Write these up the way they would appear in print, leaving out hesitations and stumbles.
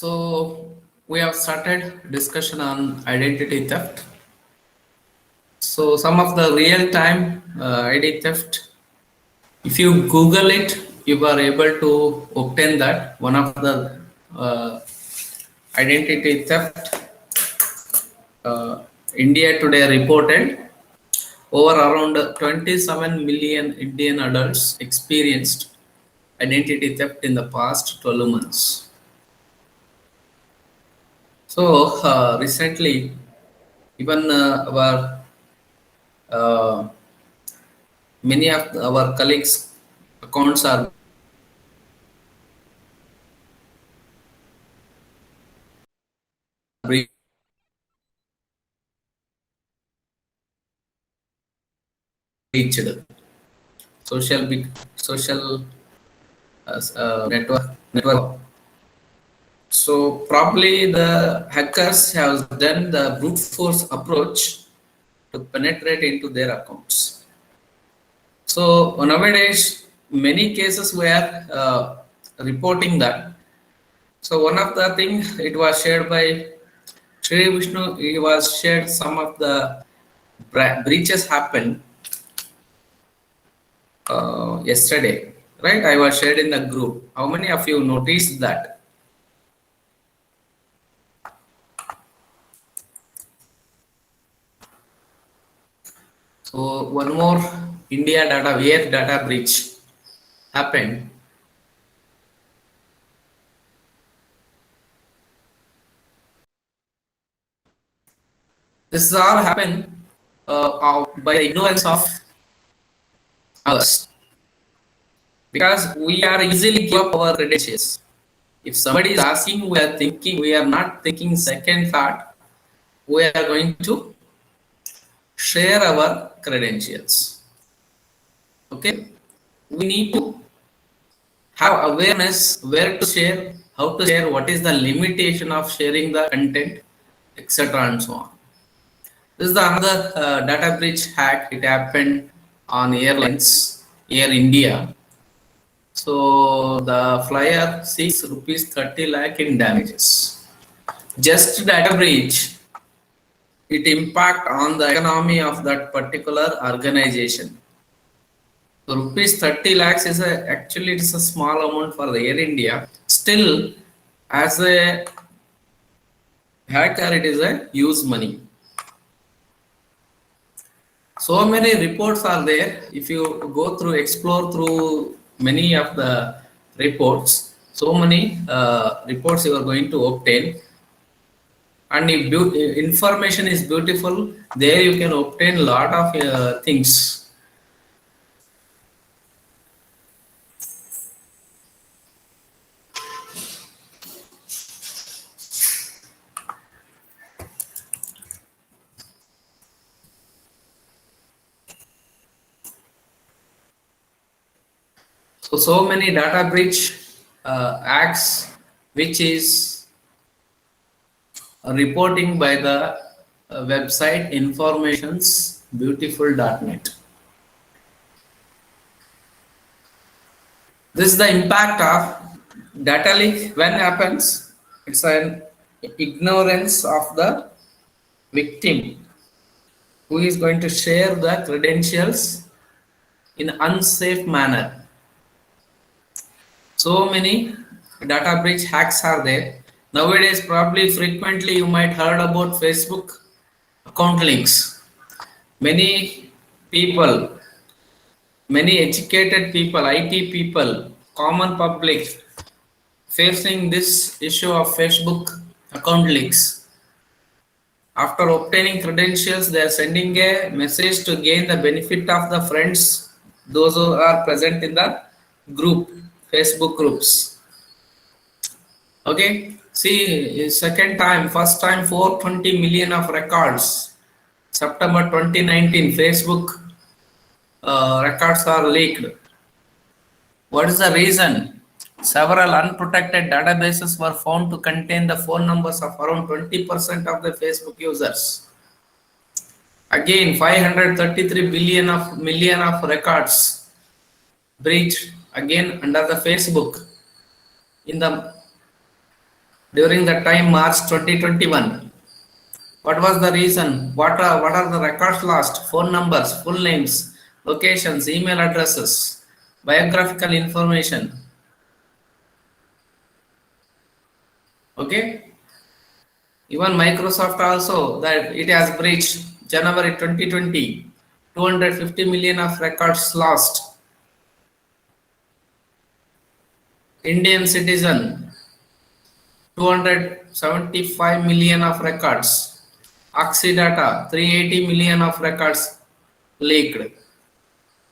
So we have started discussion on identity theft. So some of the real-time ID theft, if you Google it, you are able to obtain that. One of the uh, identity theft India today reported over around 27 million Indian adults experienced identity theft in the past 12 months. So recently, even our uh, many of our colleagues' accounts are breached. Social network. So probably the hackers have done the brute force approach to penetrate into their accounts. So nowadays, many cases were reporting that. So one of the things it was shared by Sri Vishnu, he was shared some of the breaches happened yesterday, right? I was shared in the group. How many of you noticed that? So one more India data, where data breach happened. This is all happened by the ignorance of us, because we are easily give up our credentials. If somebody is asking, we are not thinking second thought, we are going to share our credentials. Okay, we need to have awareness where to share, how to share, what is the limitation of sharing the content, etc. and so on. This is the another data breach hack. It happened on airlines, Air India. So the flyer seeks rupees 30 lakh in damages. Just data breach, it impact on the economy of that particular organization. So rupees 30 lakhs is actually it's a small amount for the Air India. Still, as a hacker, it is a huge money. So many reports are there. If you go through, explore through many of the reports, so many reports you are going to obtain. And if information is beautiful, there you can obtain a lot of things. So many data breach acts, which is reporting by the website informationsbeautiful.net. This is the impact of data leak. When happens, it's an ignorance of the victim who is going to share the credentials in unsafe manner. So many data breach hacks are there. Nowadays, probably frequently you might heard about Facebook account links. Many people, many educated people, IT people, common public facing this issue of Facebook account leaks. After obtaining credentials, they are sending a message to gain the benefit of the friends, those who are present in the group, Facebook groups. Okay, see, first time 420 million of records. September 2019, Facebook records are leaked. What is the reason? Several unprotected databases were found to contain the phone numbers of around 20% of the Facebook users. Again, 533 million of records breached again under the Facebook in the during the time March 2021. What was the reason? What are the records lost? Phone numbers, full names, locations, email addresses, biographical information. Okay. Even Microsoft also that it has breached January 2020, 250 million of records lost. Indian citizen, 275 million of records. Oxidata, 380 million of records leaked.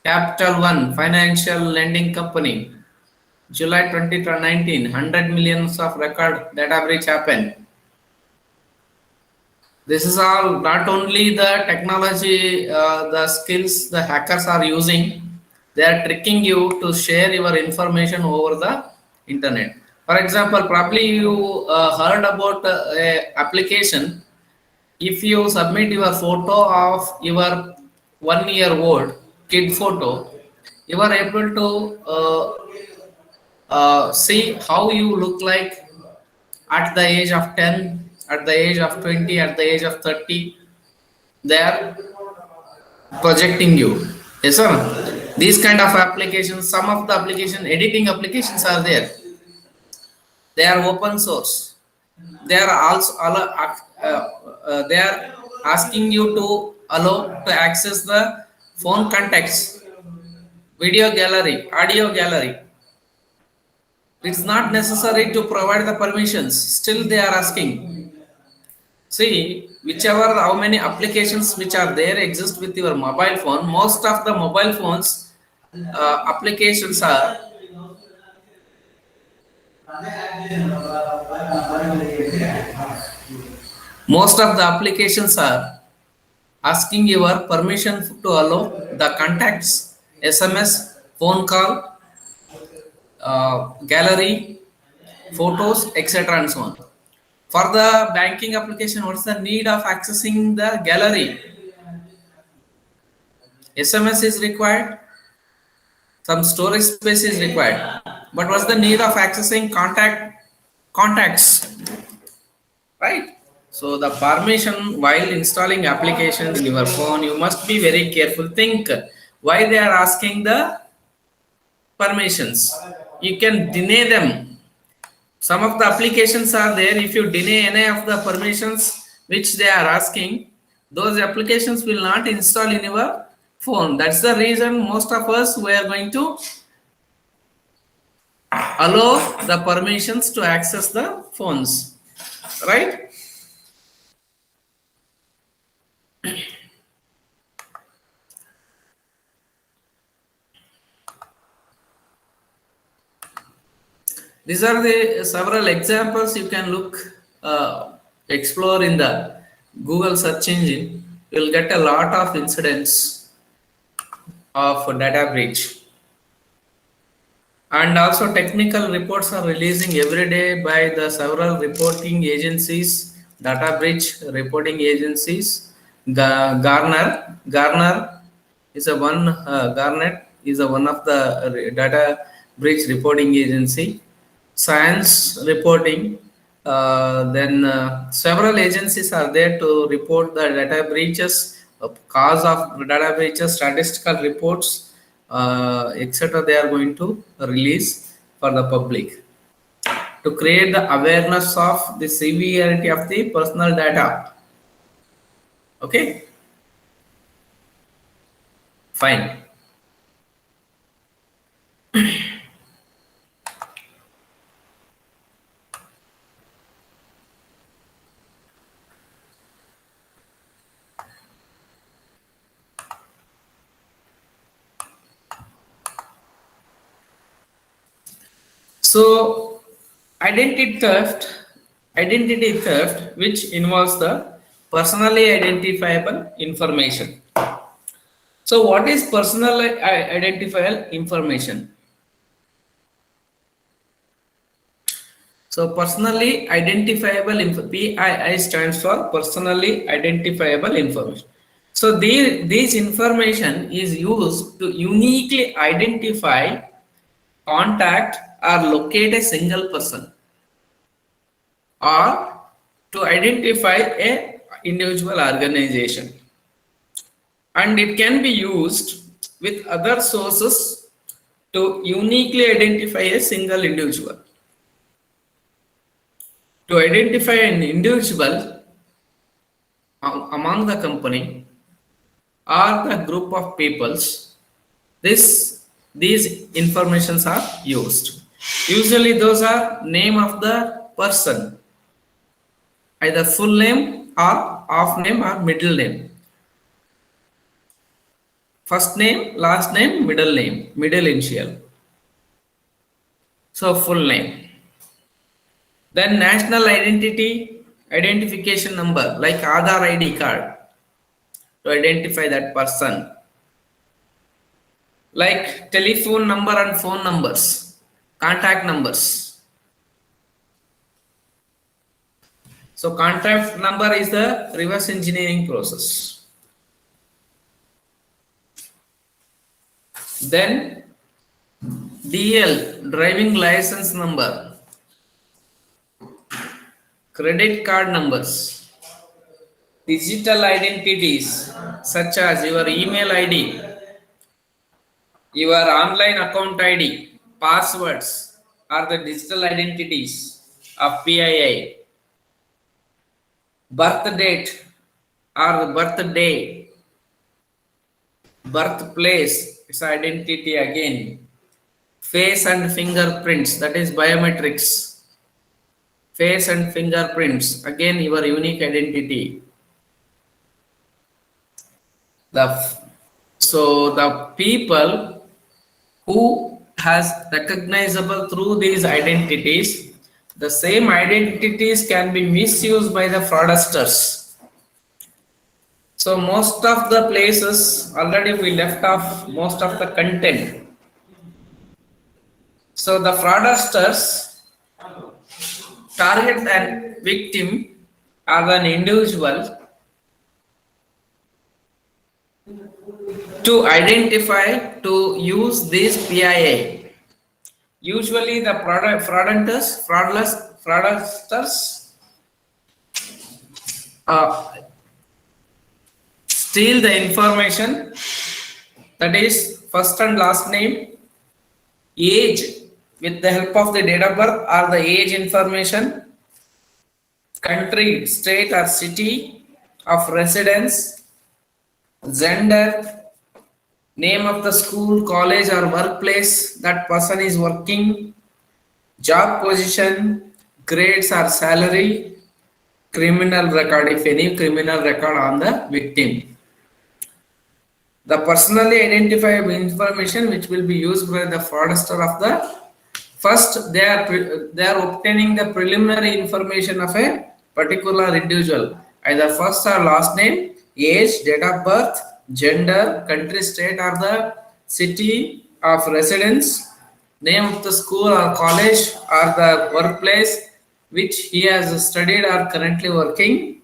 Capital One Financial Lending Company, July 2019, 100 millions of record data breach happened. This is all not only the technology, the skills the hackers are using, they are tricking you to share your information over the internet. For example, probably you heard about a application. If you submit your photo of your 1 year old kid photo, you are able to see how you look like at the age of 10, at the age of 20, at the age of 30. They are projecting you. Yes, sir. These kind of applications, some of the application editing applications are there. They are open source. They are also they are asking you to allow to access the phone contacts, video gallery, audio gallery. It's not necessary to provide the permissions. Still, they are asking. See, whichever how many applications which are there exist with your mobile phone. Most of the mobile phones applications are most of the applications are asking your permission to allow the contacts, SMS, phone call, gallery, photos, etc. and so on. For the banking application, what's the need of accessing the gallery? SMS is required, some storage space is required. But what's the need of accessing contacts? Right? So the permission while installing applications in your phone, you must be very careful. Think why they are asking the permissions. You can deny them. Some of the applications are there. If you deny any of the permissions which they are asking, those applications will not install in your phone. That's the reason most of us we are going to allow the permissions to access the phones, right? These are the several examples you can look, explore in the Google search engine. You'll get a lot of incidents of data breach. And also technical reports are releasing every day by the several reporting agencies, data breach reporting agencies. Gartner is a one. Garnet is a one of the data breach reporting agency. Science reporting. Then several agencies are there to report the data breaches, cause of data breaches, statistical reports, etc. They are going to release for the public to create the awareness of the severity of the personal data. Okay, fine. So identity theft, which involves the personally identifiable information. So what is personally identifiable information? So personally identifiable PII stands for personally identifiable information. So these information is used to uniquely identify, contact or locate a single person. or to identify a individual organization, and it can be used with other sources to uniquely identify a single individual. To identify an individual among the company or the group of peoples, these informations are used. Usually those are name of the person, either full name or half name or middle name. First name, last name, middle initial. So full name. Then national identification number like Aadhaar ID card to identify that person. Like telephone number and phone numbers, contact numbers. So contact number is the reverse engineering process. Then DL, driving license number, credit card numbers, digital identities such as your email ID, your online account ID, passwords are the digital identities of PII. Birth date or the birthday, birthplace, its identity again. Face and fingerprints, that is biometrics. Face and fingerprints, again your unique identity. So the people who has recognizable through these identities, the same identities can be misused by the fraudsters. So most of the places already we left off most of the content. So the fraudsters target an victim or an individual to identify to use this PIA. Usually the fraudsters steal the information, that is first and last name, age with the help of the date of birth or the age information, country, state or city of residence, gender, name of the school, college or workplace that person is working, job position, grades or salary, criminal record, if any criminal record on the victim. The personally identifiable information which will be used by the fraudster of the first, they are obtaining the preliminary information of a particular individual, either first or last name, age, date of birth, gender, country, state or the city of residence, name of the school or college or the workplace which he has studied or currently working,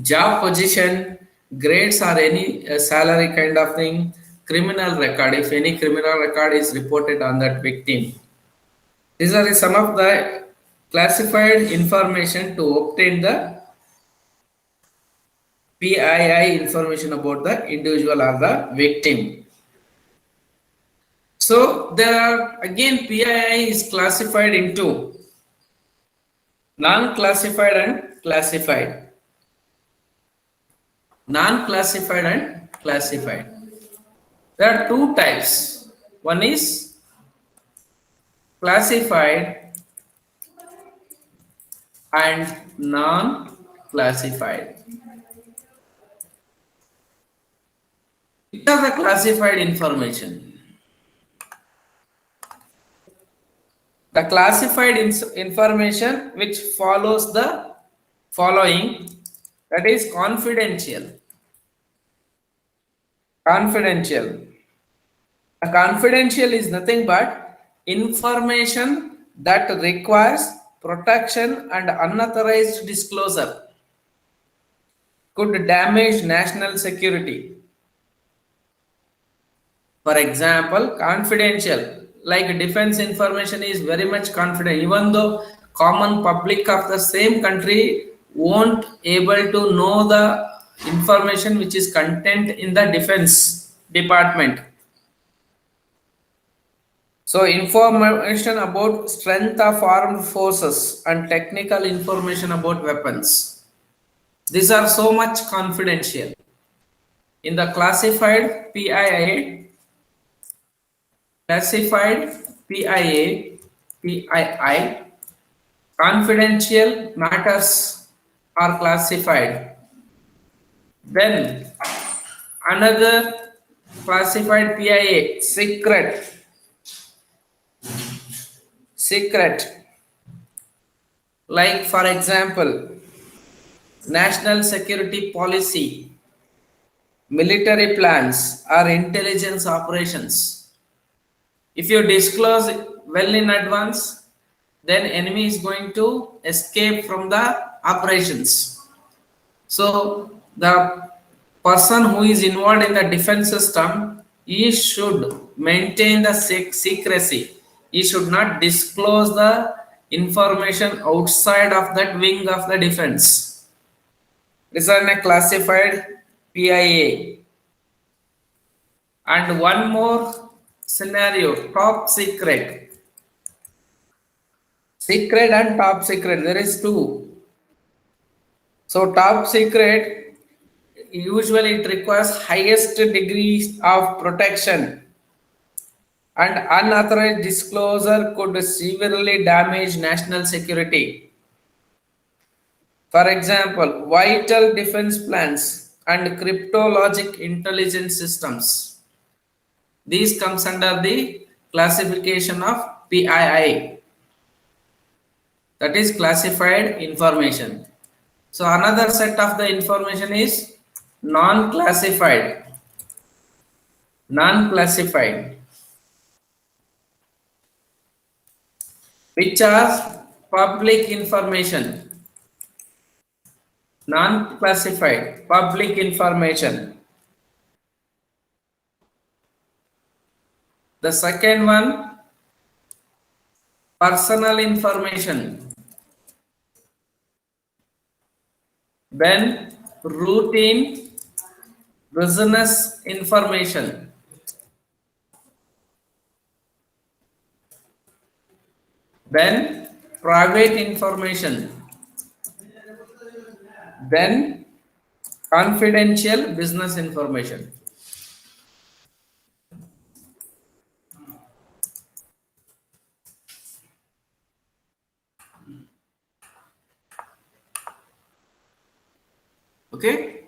job position, grades or any salary kind of thing, criminal record, if any criminal record is reported on that victim. These are some of the classified information to obtain the PII information about the individual or the victim. So there are again PII is classified into non-classified and classified. Non-classified and classified. There are two types. One is classified and non-classified. Which are the classified information? The classified information which follows the following, that is confidential. Confidential. A confidential is nothing but information that requires protection and unauthorized disclosure, could damage national security. For example, confidential, like defense information is very much confidential. Even though common public of the same country won't able to know the information which is content in the defense department. So information about strength of armed forces and technical information about weapons. These are so much confidential. In the classified PII, PII, confidential matters are classified. Then another classified PIA, secret. Like for example, national security policy, military plans, or intelligence operations. If you disclose well in advance, then enemy is going to escape from the operations. So the person who is involved in the defense system, he should maintain the secrecy. He should not disclose the information outside of that wing of the defense. This is a classified PIA. And one more scenario, top secret. Secret and top secret, there is two. So top secret, usually it requires highest degrees of protection, and unauthorized disclosure could severely damage national security. For example, vital defense plans and cryptologic intelligence systems. These comes under the classification of PII. That is classified information. So another set of the information is non-classified. Non-classified, which are public information. Non-classified, public information. The second one, personal information. Then routine business information. Then private information. Then confidential business information. Okay.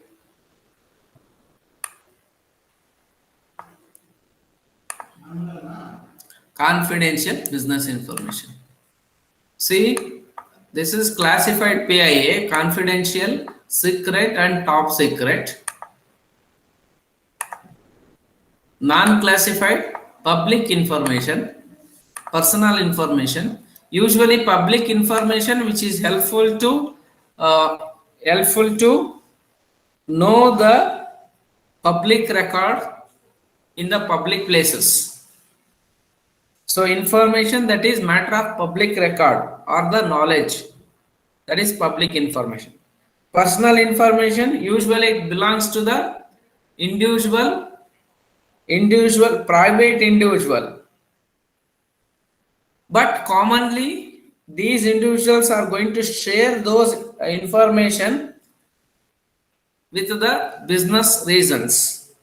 Confidential business information. See, this is classified PIA, confidential, secret, and top secret. Non-classified, public information, personal information. Usually, public information which is helpful to know the public record in the public places. So information that is matter of public record or the knowledge, that is public information. Personal information, usually it belongs to the individual, private individual. But commonly, these individuals are going to share those information with the business reasons.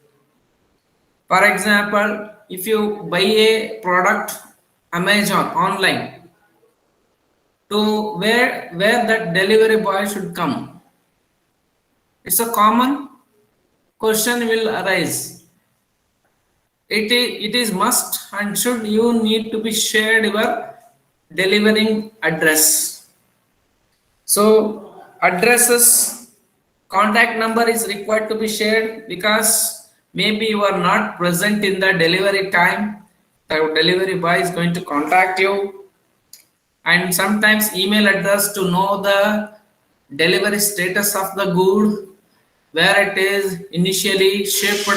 For example, if you buy a product Amazon online, to where that delivery boy should come, it's a common question will arise. It is must and should you need to be shared your delivering address. So addresses, contact number is required to be shared because maybe you are not present in the delivery time. The delivery boy is going to contact you, and sometimes email address to know the delivery status of the good, where it is initially shipped,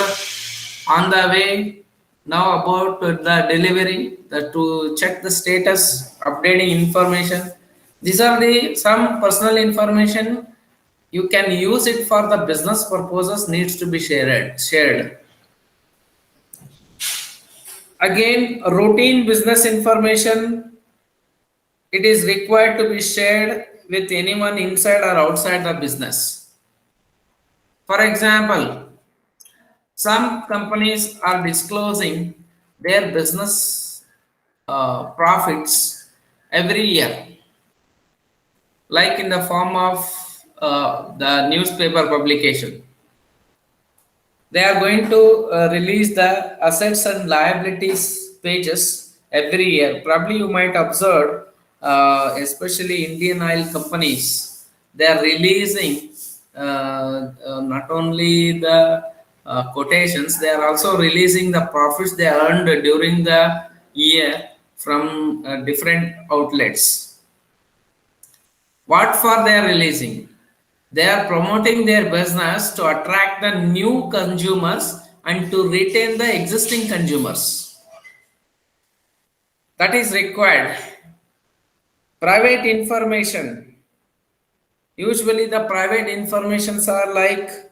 on the way, now about the delivery, to check the status, updating information. These are the some personal information. You can use it for the business purposes needs to be shared. Again, routine business information, it is required to be shared with anyone inside or outside the business. For example, some companies are disclosing their business profits every year, like in the form of the newspaper publication. They are going to release the assets and liabilities pages every year. Probably you might observe, especially Indian oil companies, they are releasing not only the quotations, they are also releasing the profits they earned during the year from different outlets. What for they are releasing? They are promoting their business to attract the new consumers and to retain the existing consumers. That is required. Private information. Usually the private informations are like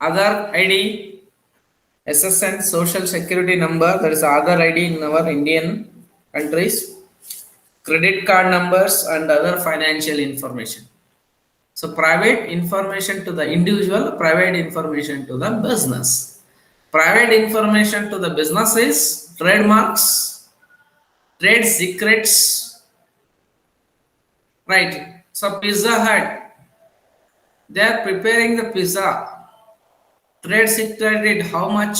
Aadhaar ID, SSN, Social Security number, that is Aadhaar ID in our Indian countries, credit card numbers and other financial information. So private information to the individual, private information to the business. Private information to the business is trademarks, trade secrets, right? So Pizza Hut, they are preparing the pizza. Trade secret is how much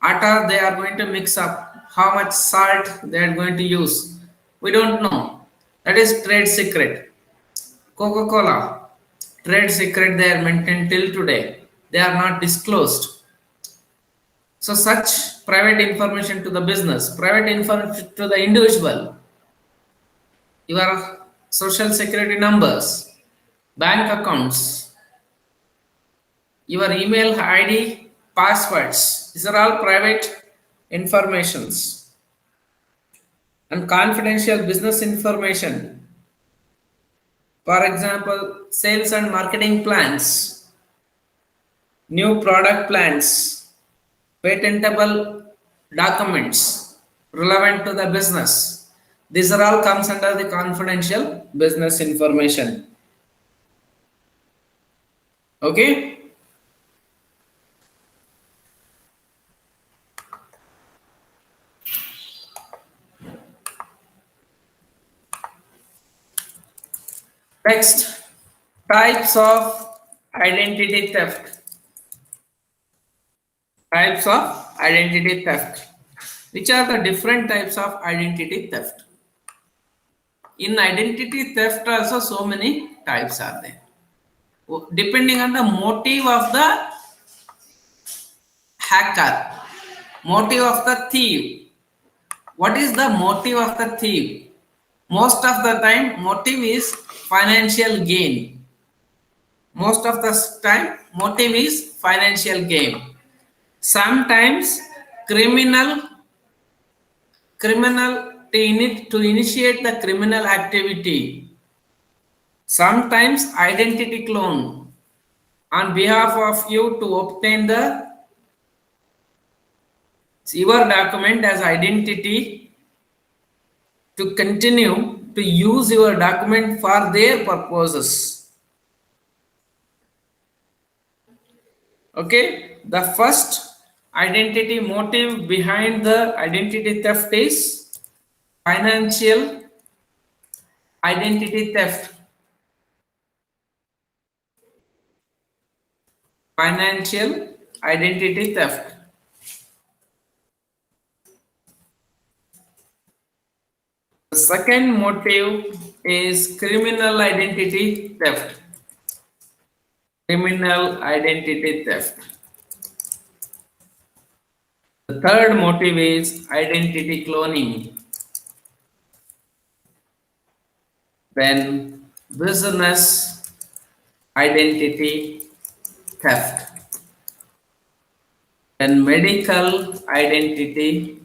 atta they are going to mix up, how much salt they are going to use. We don't know. That is trade secret. Coca-Cola, trade secret they are maintained till today. They are not disclosed. So such private information to the business, private information to the individual, your social security numbers, bank accounts, your email ID, passwords. These are all private informations and confidential business information. For example, sales and marketing plans, new product plans, patentable documents relevant to the business. These are all comes under the confidential business information. Okay. Next, types of identity theft. Types of identity theft. Which are the different types of identity theft? In identity theft also so many types are there. Depending on the motive of the hacker, motive of the thief. What is the motive of the thief? Most of the time, motive is financial gain. Most of the time, motive is financial gain. Sometimes, criminal to initiate the criminal activity. Sometimes, identity clone on behalf of you to obtain the your document as identity to continue to use your document for their purposes. Okay, the first identity motive behind the identity theft is financial identity theft. Financial identity theft. The second motive is criminal identity theft. Criminal identity theft. The third motive is identity cloning. Then business identity theft. Then medical identity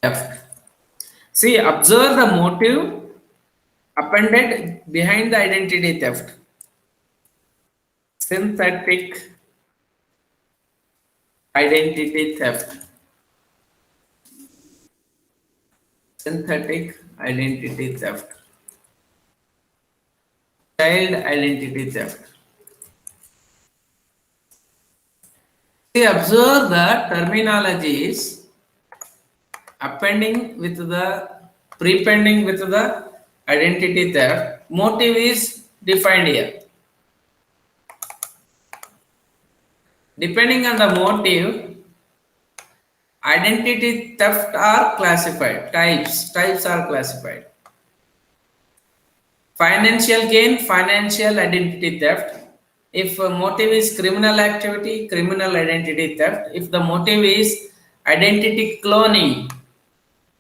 theft. See, observe the motive appended behind the identity theft. Synthetic identity theft. Synthetic identity theft. Child identity theft. See, observe the terminologies appending with the prepending with the identity theft. Motive is defined here. Depending on the motive, identity theft are classified. Types are classified. Financial gain, financial identity theft. If motive is criminal activity, criminal identity theft. If the motive is identity cloning,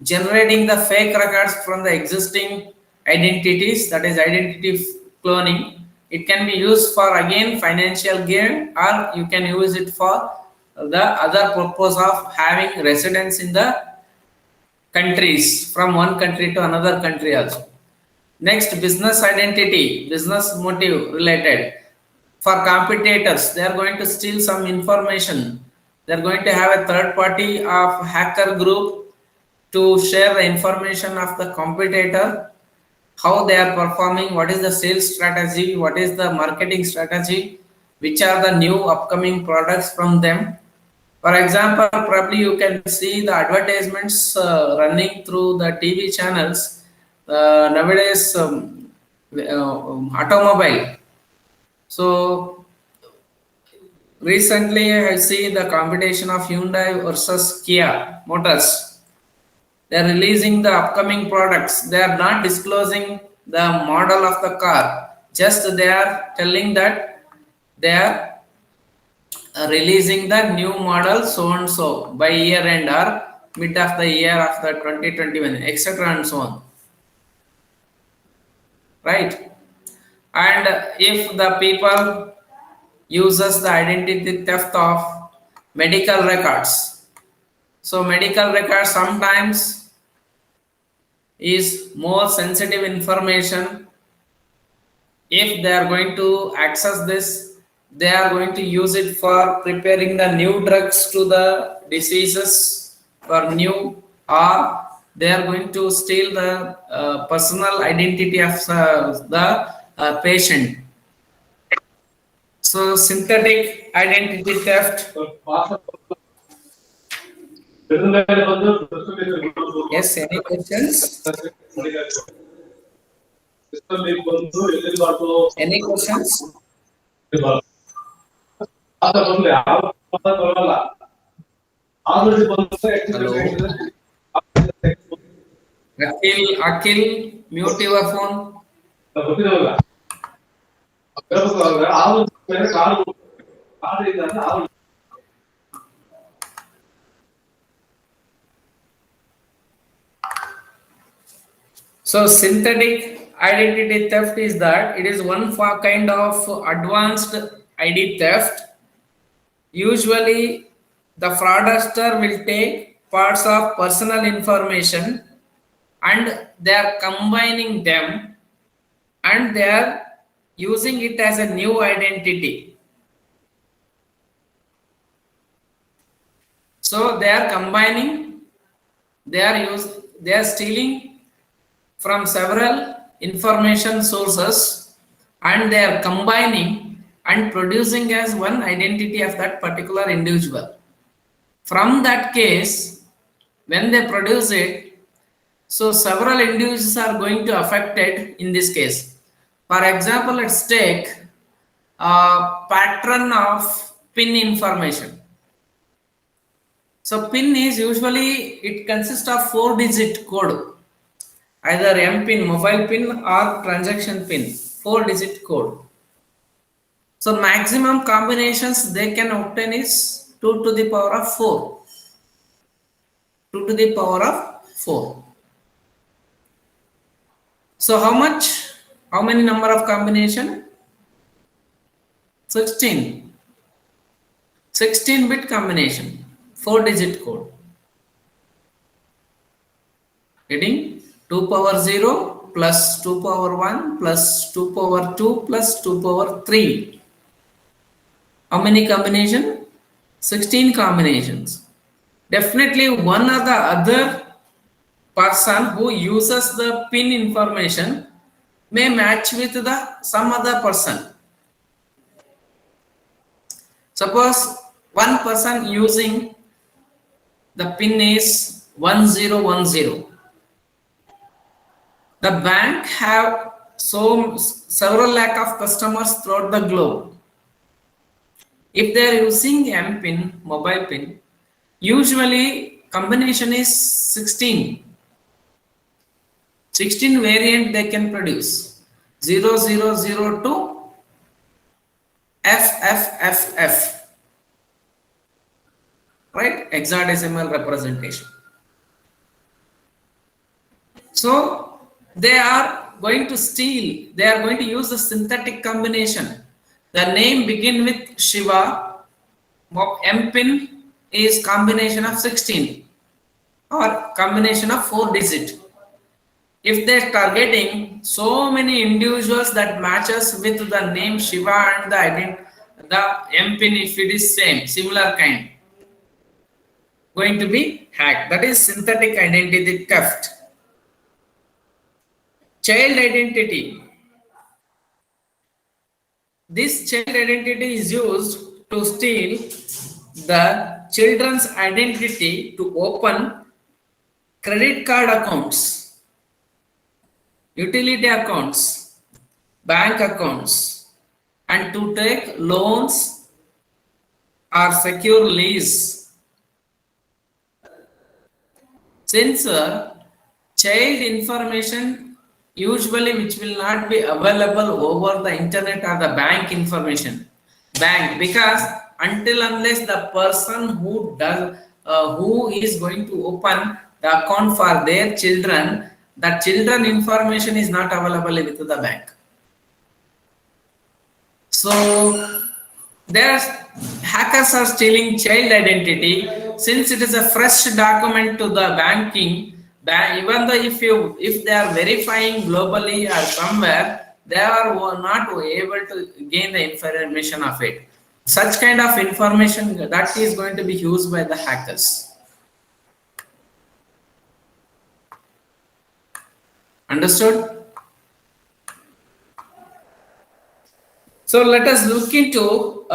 generating the fake records from the existing identities, that is identity cloning, it can be used for again financial gain, or you can use it for the other purpose of having residence in the countries, from one country to another country also. Next, business identity, business motive related. For competitors, they are going to steal some information. They are going to have a third party of hacker group to share the information of the competitor, how they are performing, what is the sales strategy, what is the marketing strategy, which are the new upcoming products from them. For example, probably you can see the advertisements running through the TV channels nowadays, automobile. So recently I see the competition of Hyundai versus Kia Motors. They are releasing the upcoming products. They are not disclosing the model of the car. Just they are telling that they are releasing the new model so and so by year end or mid of the year of the 2021, etc. and so on. Right? And if the people uses the identity theft of medical records, so medical records sometimes is more sensitive information. If they are going to access this, they are going to use it for preparing the new drugs to the diseases for new, or they are going to steal the personal identity of the patient. So synthetic identity theft. Yes, any questions? Any questions? Hello. Akhil, mute your phone. So synthetic identity theft is that it is one kind of advanced ID theft. Usually the fraudster will take parts of personal information and they are combining them and they are using it as a new identity. So they are combining, they are stealing from several information sources and they are combining and producing as one identity of that particular individual. From that case, when they produce it, so several individuals are going to affected in this case. For example, let's take a pattern of PIN information. So PIN is usually, it consists of 4-digit code, either MPIN, mobile PIN or transaction PIN, 4-digit code. So maximum combinations they can obtain is 2 to the power of 4. 2 to the power of 4. So how much? How many number of combination? 16. 16-bit combination, 4-digit code. Getting 2 power 0 plus 2 power 1 plus 2 power 2 plus 2 power 3. How many combination? 16 combinations. Definitely one or the other person who uses the pin information may match with the some other person. Suppose one person using the pin is 1010. The bank have several lakh of customers throughout the globe. If they are using M pin, mobile pin, usually combination is 16. 16 variant they can produce. 0002 FFFF. Right? Hexadecimal representation. So they are going to steal, they are going to use the synthetic combination. The name begin with Shiva, M pin is combination of 16 or combination of 4 digit. If they are targeting so many individuals that matches with the name Shiva and the M pin, if it is same, similar kind, going to be hacked. That is synthetic identity theft. Child identity. This child identity is used to steal the children's identity to open credit card accounts, utility accounts, bank accounts, and to take loans or secure lease. Since child information usually which will not be available over the internet or the bank information, because until unless the person who does who is going to open the account for their children, the children information is not available with the bank. So there's hackers are stealing child identity since it is a fresh document to the banking. Even though if they are verifying globally or somewhere, they are not able to gain the information of it. Such kind of information that is going to be used by the hackers. Understood? So let us look into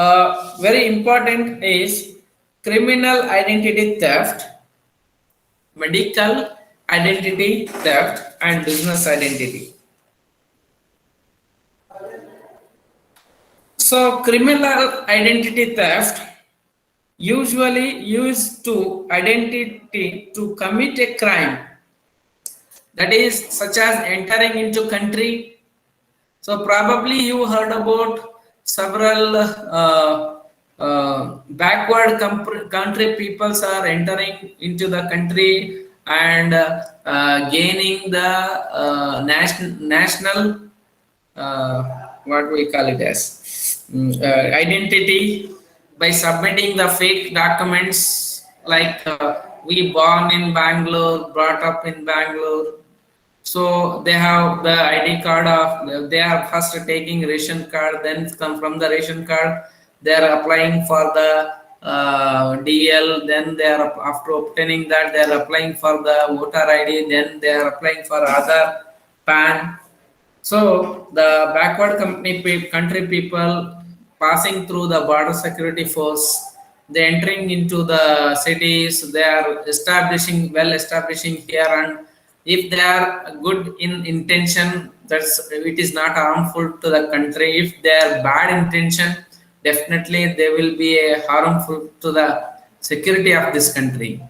very important is criminal identity theft, medical identity theft, and business identity. So criminal identity theft usually used to identity to commit a crime, that is such as entering into country. So probably you heard about several backward country peoples are entering into the country and gaining the national what we call it as identity by submitting the fake documents like we born in Bangalore, brought up in Bangalore. So they have the ID card of, they are first taking ration card, then come from the ration card, they are applying for the DL, then they are after obtaining that they are applying for the voter ID, then they are applying for other PAN. So the backward country people passing through the border security force, they entering into the cities, they are establishing here, and if they are good in intention, that's it is not harmful to the country. If they are bad intention, definitely they will be harmful to the security of this country,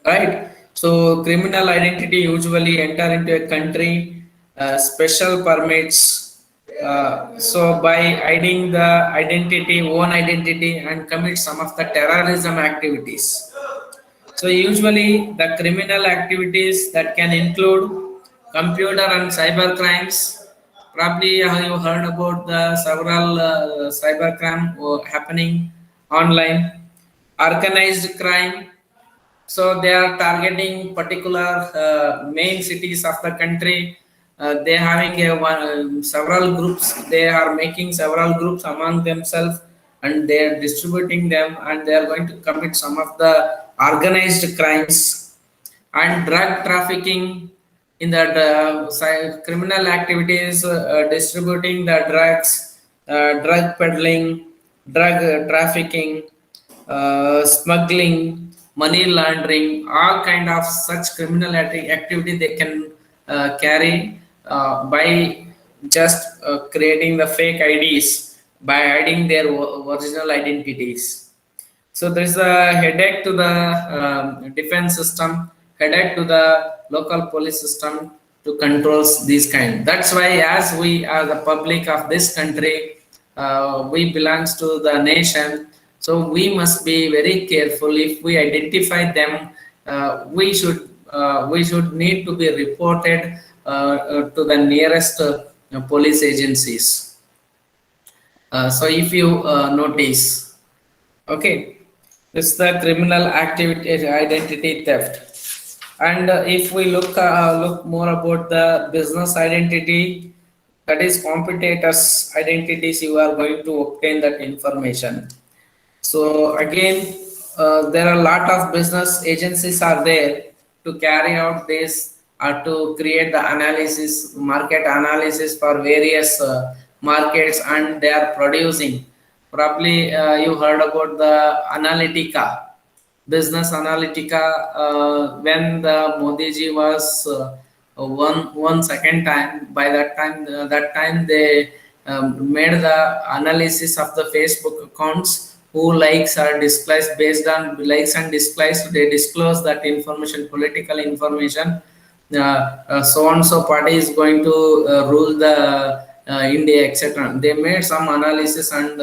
right? So criminal identity usually enter into a country, special permits, so by hiding the own identity, and commit some of the terrorism activities. So usually the criminal activities that can include computer and cyber crimes. Probably you heard about the several cyber crime happening online, organized crime. So they are targeting particular main cities of the country. They having several groups. They are making several groups among themselves, and they are distributing them, and they are going to commit some of the organized crimes and drug trafficking in the criminal activities, distributing the drugs, drug peddling, drug trafficking, smuggling, money laundering, all kind of such criminal activity they can carry by just creating the fake IDs by hiding their original identities. So there is a headache to the defense system, headache to the local police system to controls these kind. That's why, as we are the public of this country, we belongs to the nation. So we must be very careful. If we identify them, we should need to be reported to the nearest police agencies. So if you notice, okay, it's the criminal activity identity theft. And if we look more about the business identity, that is competitors identities, you are going to obtain that information. So again, there are a lot of business agencies are there to carry out this or to create the analysis, market analysis for various markets, and they are producing. Probably you heard about the Analytica, business Analytica, when the Modi ji was one second time. By that time they made the analysis of the Facebook accounts, who likes are displaced. Based on likes and dislikes, they disclose that information, political information. So and so party is going to rule the India, etc. They made some analysis and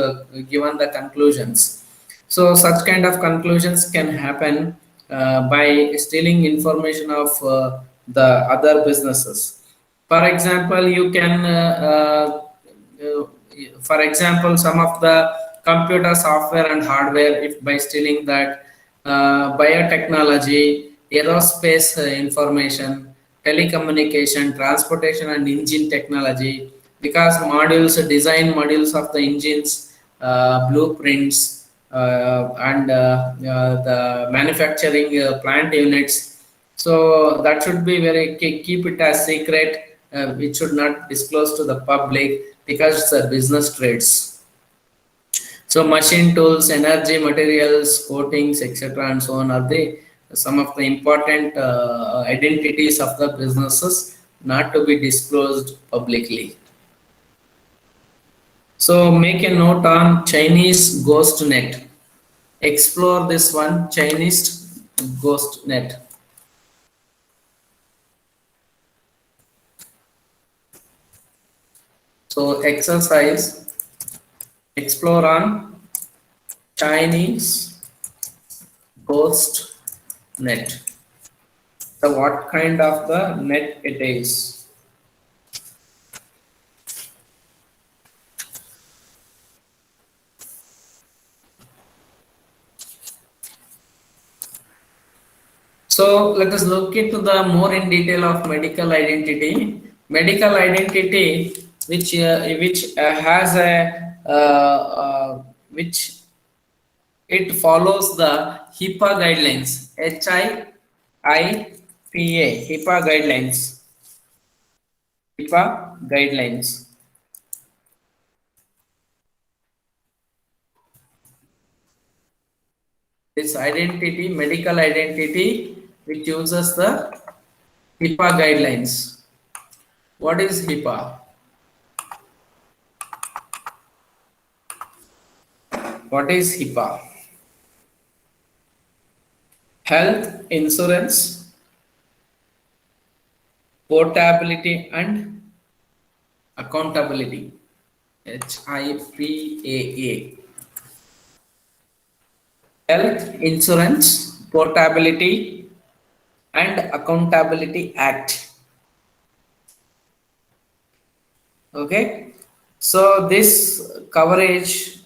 given the conclusions. So such kind of conclusions can happen by stealing information of the other businesses. For example, you can, uh, for example, some of the computer software and hardware, if by stealing that, biotechnology, aerospace information, telecommunication, transportation and engine technology, because modules, design modules of the engines, blueprints, and the manufacturing plant units. So that should be very keep it as secret. It should not disclose to the public because it's a business trades. So machine tools, energy materials, coatings, etc., and so on are the some of the important identities of the businesses not to be disclosed publicly. So make a note on Chinese ghost net. Explore this one, Chinese ghost net. So exercise, explore on Chinese ghost net. So what kind of the net it is? So let us look into the more in detail of medical identity. Medical identity, which has a which it follows the HIPAA guidelines. HIPAA guidelines. HIPAA guidelines. This identity, medical identity, which uses the HIPAA guidelines. What is HIPAA? What is HIPAA? Health insurance, portability and accountability. HIPAA. Health Insurance Portability and Accountability Act. Okay, so this coverage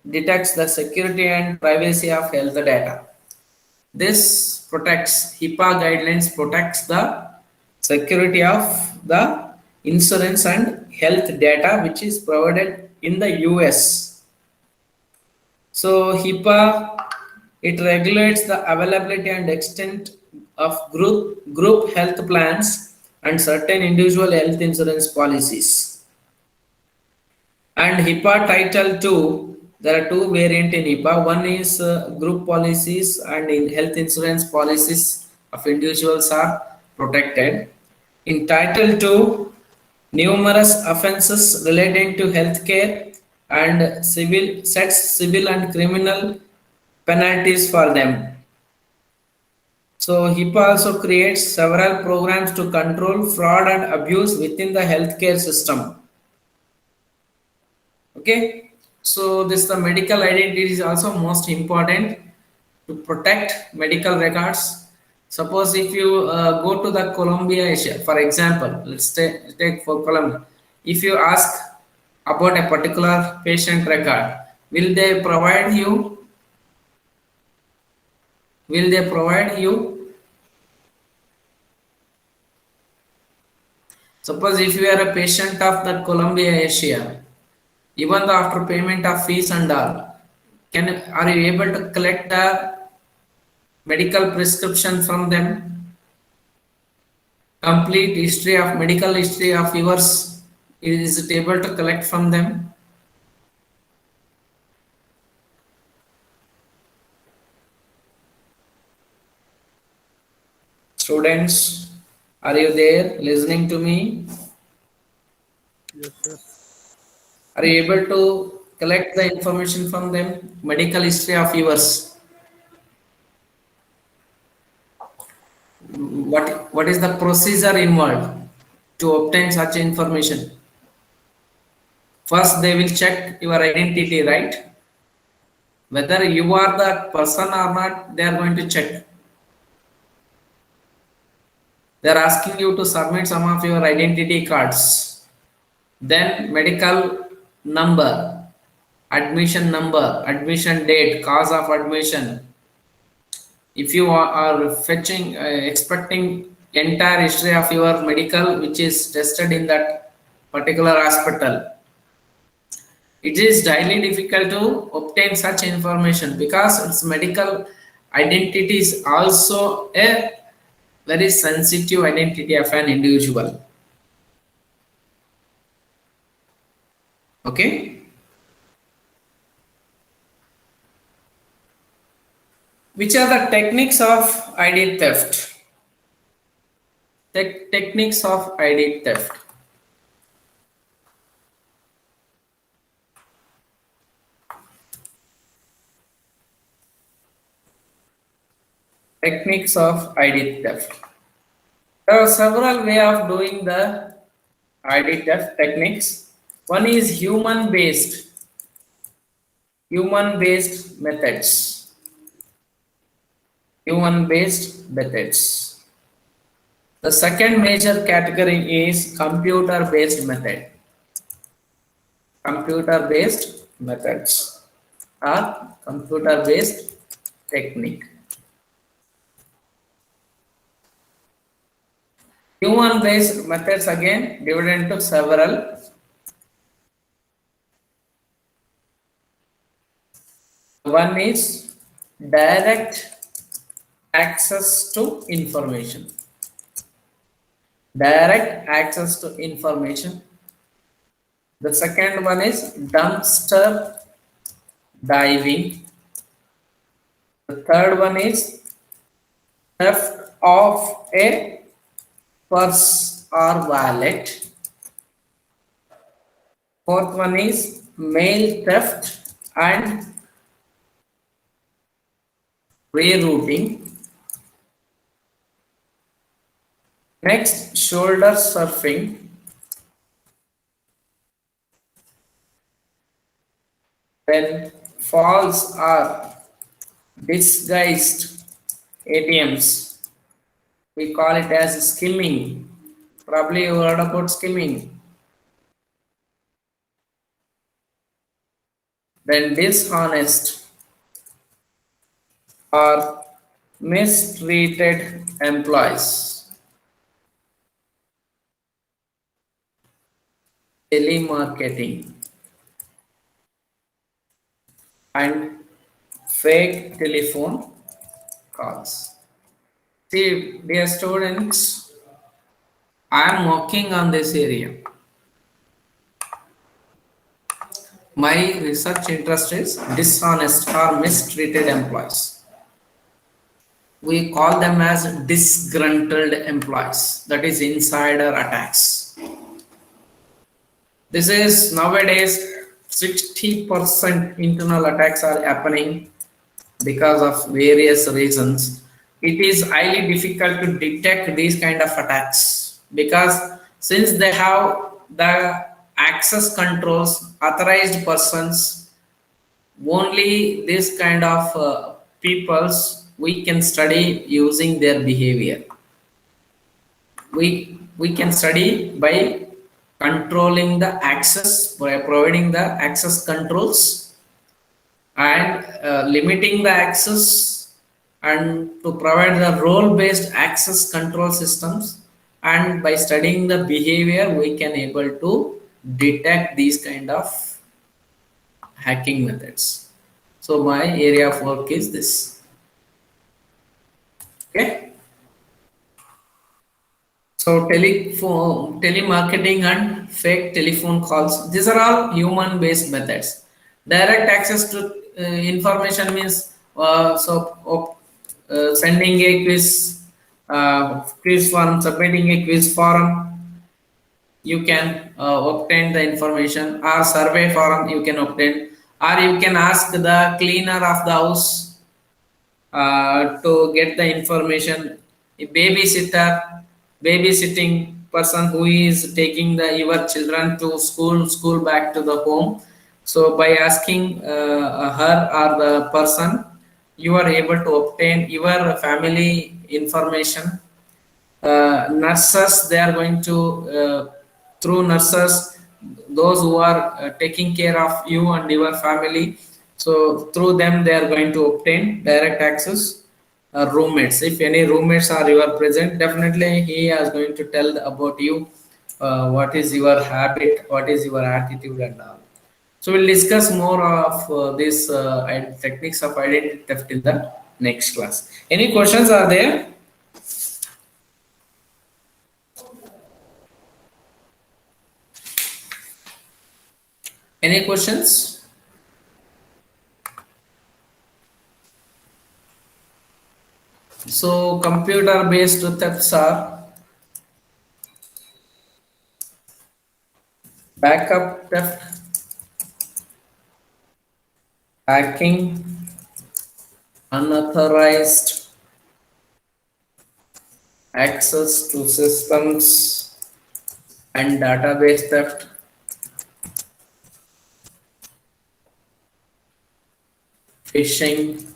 detects the security and privacy of health data. This protects HIPAA guidelines protects the security of the insurance and health data which is provided in the US. So HIPAA it regulates the availability and extent of group health plans and certain individual health insurance policies. And HIPAA Title 2, there are two variants in HIPAA. One is group policies and in health insurance policies of individuals are protected. In Title 2, numerous offences relating to healthcare and civil sets civil and criminal penalties for them. So HIPAA also creates several programs to control fraud and abuse within the healthcare system. Okay, so this the medical identity is also most important to protect medical records. Suppose if you go to the Colombia Asia, for example, let's take for Colombia. If you ask about a particular patient record, will they provide you? Will they provide you? Suppose if you are a patient of the Colombia Asia, even though after payment of fees and all, are you able to collect the medical prescription from them? Complete history of medical history of yours, is it able to collect from them? Students, are you there listening to me? Yes, sir. Are you able to collect the information from them? Medical history of yours. What is the procedure involved to obtain such information? First, they will check your identity, right? Whether you are the person or not, they are going to check. They are asking you to submit some of your identity cards. Then medical number, admission date, cause of admission. If you are fetching, expecting entire history of your medical, which is tested in that particular hospital, it is highly difficult to obtain such information because its medical identity is also a very sensitive identity of an individual. Okay. Which are the techniques of ID theft? Techniques of ID theft. Techniques of ID theft. There are several ways of doing the ID theft techniques. One is human-based methods. Human-based methods. The second major category is computer-based method. Computer-based methods or computer-based technique. Human-based methods again divided into several. One is direct access to information. Direct access to information. The second one is dumpster diving. The third one is theft of a purse or wallet. Fourth one is mail theft and rerouting. Next, shoulder surfing. Then false or disguised ATMs. We call it as skimming. Probably you heard about skimming. Then dishonest or mistreated employees, telemarketing, and fake telephone calls. See, dear students, I am working on this area. My research interest is dishonest or mistreated employees. We call them as disgruntled employees, that is insider attacks. This is nowadays 60% internal attacks are happening because of various reasons. It is highly difficult to detect these kind of attacks because since they have the access controls, authorized persons, only this kind of peoples we can study using their behavior. We can study by controlling the access, by providing the access controls and limiting the access, and to provide the role based access control systems, and by studying the behavior we can able to detect these kind of hacking methods. So my area of work is this. Okay. So telemarketing and fake telephone calls, these are all human based methods. Direct access to information means sending a quiz form, submitting a quiz form, you can obtain the information, or survey form you can obtain, or you can ask the cleaner of the house to get the information. A babysitting person who is taking your children to school back to the home. So by asking her or the person, you are able to obtain your family information. Nurses, they are going to through nurses, those who are taking care of you and your family, so through them they are going to obtain direct access. Roommates, if any roommates are you are present, definitely he is going to tell about you, what is your habit, what is your attitude and all. So we'll discuss more of these techniques of identity theft in the next class. Any questions are there? Any questions? So computer based thefts are backup theft, hacking, unauthorized access to systems, and database theft. Phishing.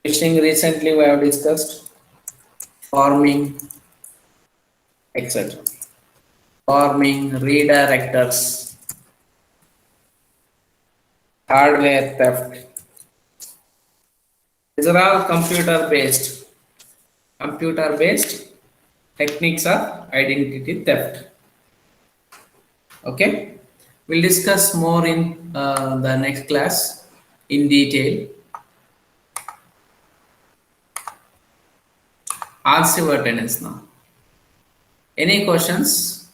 Phishing recently we have discussed. Farming, etc. Farming, redirectors, hardware theft. These are all computer based techniques of identity theft. Okay, we'll discuss more in the next class in detail. Ask your attendance now. Any questions?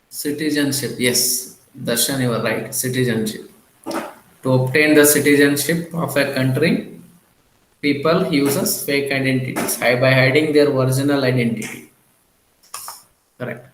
Citizenship, yes, Darshan, you are right. Citizenship. To obtain the citizenship of a country, people uses fake identities by hiding their original identity. Correct.